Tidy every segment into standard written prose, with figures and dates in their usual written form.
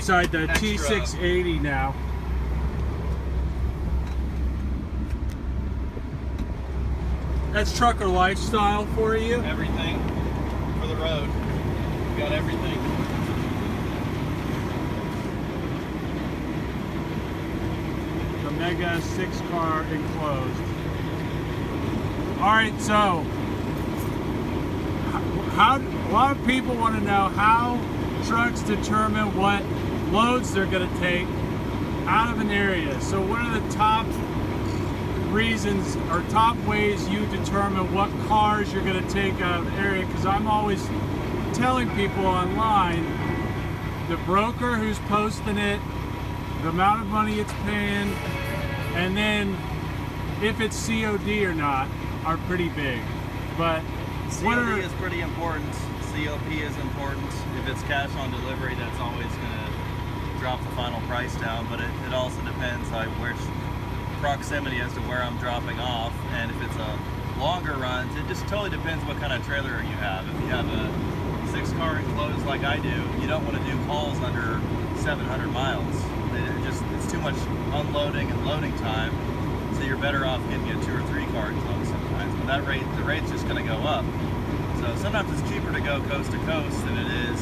inside the extra. T680 now. That's trucker lifestyle for you. Everything for the road. We got everything. The Mega 6-car enclosed. All right, so how a lot of people want to know how trucks determine what loads they're going to take out of an area. So what are the top reasons or top ways you determine what cars you're going to take out of the area? Because I'm always telling people online, the broker who's posting it, the amount of money it's paying, and then if it's COD or not are pretty big. But COD is pretty important. COP is important. If it's cash on delivery, that's always going to drop the final price down, but it also depends on which proximity as to where I'm dropping off, and if it's a longer runs, it just totally depends what kind of trailer you have. If you have a 6-car enclosed like I do, you don't want to do hauls under 700 miles. It's too much unloading and loading time, so you're better off getting a 2 or 3-car enclosed sometimes. But the rate's just going to go up. So sometimes it's cheaper to go coast to coast than it is,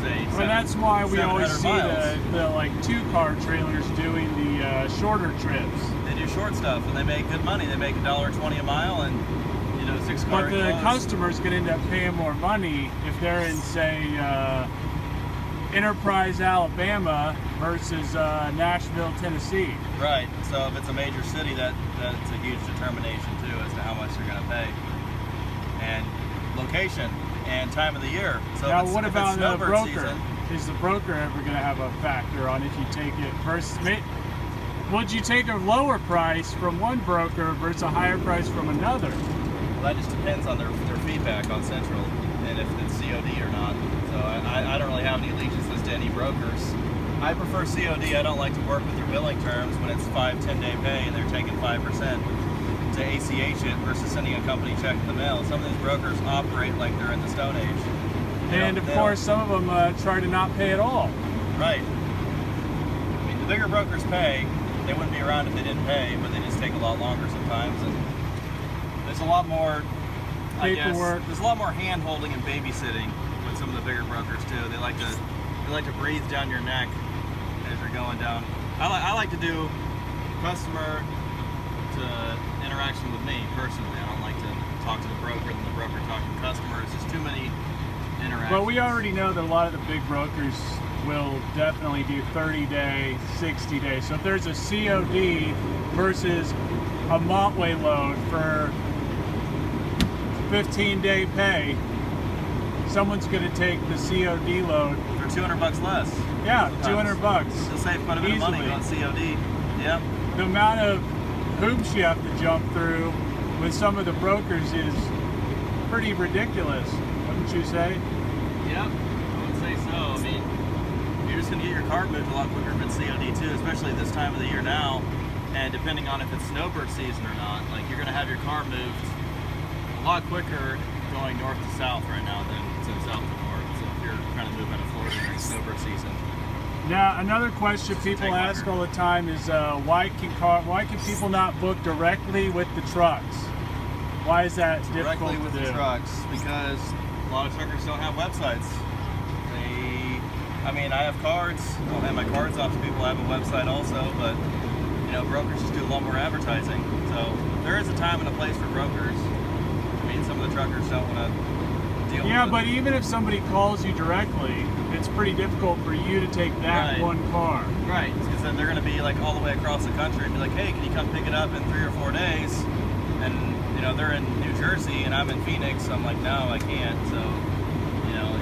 say, well, that's why we always see the like 2-car trailers doing the shorter trips. They do short stuff and they make good money. They make $1.20 a mile, and 6-car. But the customer's going to end up paying more money if they're in, say, Enterprise, Alabama versus Nashville, Tennessee. Right. So if it's a major city, that's a huge determination too as to how much they're going to pay, and location and time of the year. So now, what about the broker? Season, is the broker ever going to have a factor on if you take it versus? Would you take a lower price from one broker versus a higher price from another? Well, that just depends on their feedback on Central and if it's COD or not. So I don't really have any allegiances to any brokers. I prefer COD. I don't like to work with their billing terms when it's 5-10 day pay and they're taking 5% to ACH it versus sending a company check in the mail. Some of these brokers operate like they're in the Stone Age. And of course, some of them try to not pay at all. Right. I mean, the bigger brokers pay. They wouldn't be around if they didn't pay, but they just take a lot longer sometimes. And there's a lot more paperwork. There's a lot more hand holding and babysitting with some of the bigger brokers too. They like to breathe down your neck as you're going down. I like to do customer to interaction with me personally. I don't like to talk to the broker and the broker talk to the customer. It's just too many interactions. But we already know that a lot of the big brokers will definitely do 30-day, 60-day. So if there's a COD versus a Montway load for 15-day pay, someone's going to take the COD load for $200 less. Yeah, $200. They'll save quite a bit of money on COD. Yeah. The amount of hoops you have to jump through with some of the brokers is pretty ridiculous, wouldn't you say? Yeah, I would say so. I mean, you're just going to get your car moved a lot quicker if it's COD too, especially this time of the year now. And depending on if it's snowbird season or not, like you're going to have your car moved a lot quicker going north to south right now than south to north. So if you're trying to move out of Florida during snowbird season. Now, another question people ask all the time is why can people not book directly with the trucks? Why is that difficult with the trucks? Because a lot of truckers don't have websites. I mean, I have cards. I don't have my cards off to people. I have a website also, but brokers just do a lot more advertising. So there is a time and a place for brokers. I mean, some of the truckers don't want to deal with it. Yeah, but even if somebody calls you directly, it's pretty difficult for you to take that one car. Right, because then they're going to be like all the way across the country and be like, hey, can you come pick it up in 3 or 4 days? And they're in New Jersey and I'm in Phoenix. So I'm like, no, I can't. So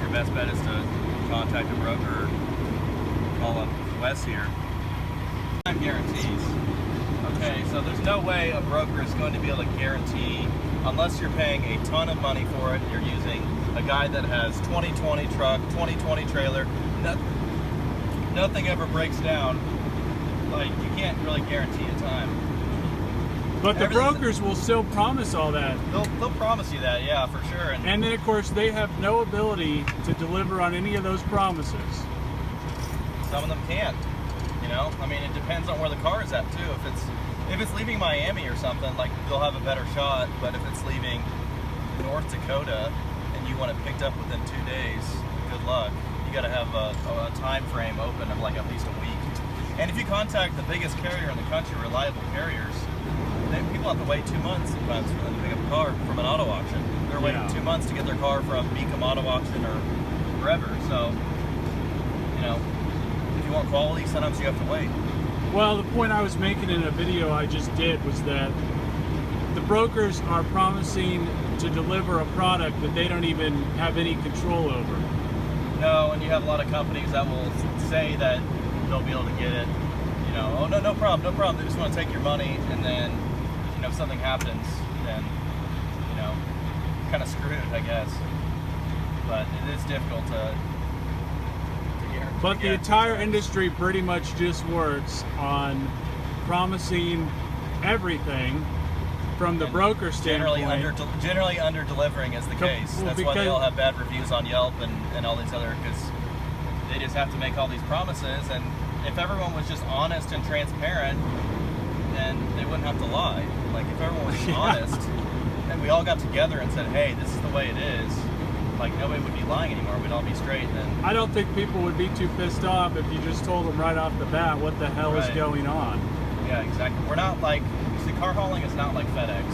your best bet is to contact a broker or call up Wes here. Time guarantees. Okay, so there's no way a broker is going to be able to guarantee, unless you're paying a ton of money for it, you're using a guy that has 2020 truck, 2020 trailer, nothing ever breaks down. Like, you can't really guarantee a time. But the brokers will still promise all that. They'll promise you that, yeah, for sure. And then, of course, they have no ability to deliver on any of those promises. Some of them can't. You know, I mean, it depends on where the car is at too. If it's leaving Miami or something, like they'll have a better shot. But if it's leaving North Dakota and you want it picked up within 2 days, good luck. You got to have a time frame open of like at least a week. And if you contact the biggest carrier in the country, reliable carriers, then people have to wait 2 months sometimes for them to pick up a car from an auto auction. They're waiting 2 months to get their car from Beacom Auto Auction or wherever. So, you know, if you want quality, sometimes you have to wait. Well, the point I was making in a video I just did was that the brokers are promising to deliver a product that they don't even have any control over. No, and you have a lot of companies that will say that they'll be able to get it. You know, oh no problem, no problem. They just want to take your money, and then, you know, if something happens, then, you know, kind of screwed, I guess. But it is difficult to guarantee. But the entire industry pretty much just works on promising everything from the broker standpoint. Generally under delivering is the case. Well, that's why they all have bad reviews on Yelp and all these other, because they just have to make all these promises. And if everyone was just honest and transparent, then they wouldn't have to lie. Like if everyone was just honest and we all got together and said, hey, this is the way it is, like nobody would be lying anymore. We'd all be straight then. I don't think people would be too pissed off if you just told them right off the bat what the hell is going on. Yeah, exactly. We're not like, see, car hauling is not like FedEx.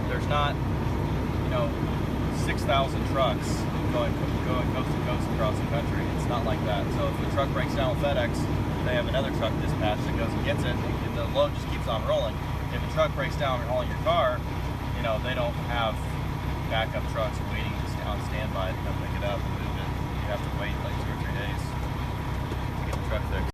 There's not, you know, 6,000 trucks going coast to coast across the country. It's not like that. So if the truck breaks down with FedEx, they have another truck dispatched that goes and gets it, and the load just keeps on rolling. If a truck breaks down and hauling your car, you know, they don't have backup trucks waiting on standby to come pick it up and move it. You have to wait like 2 or 3 days to get the truck fixed.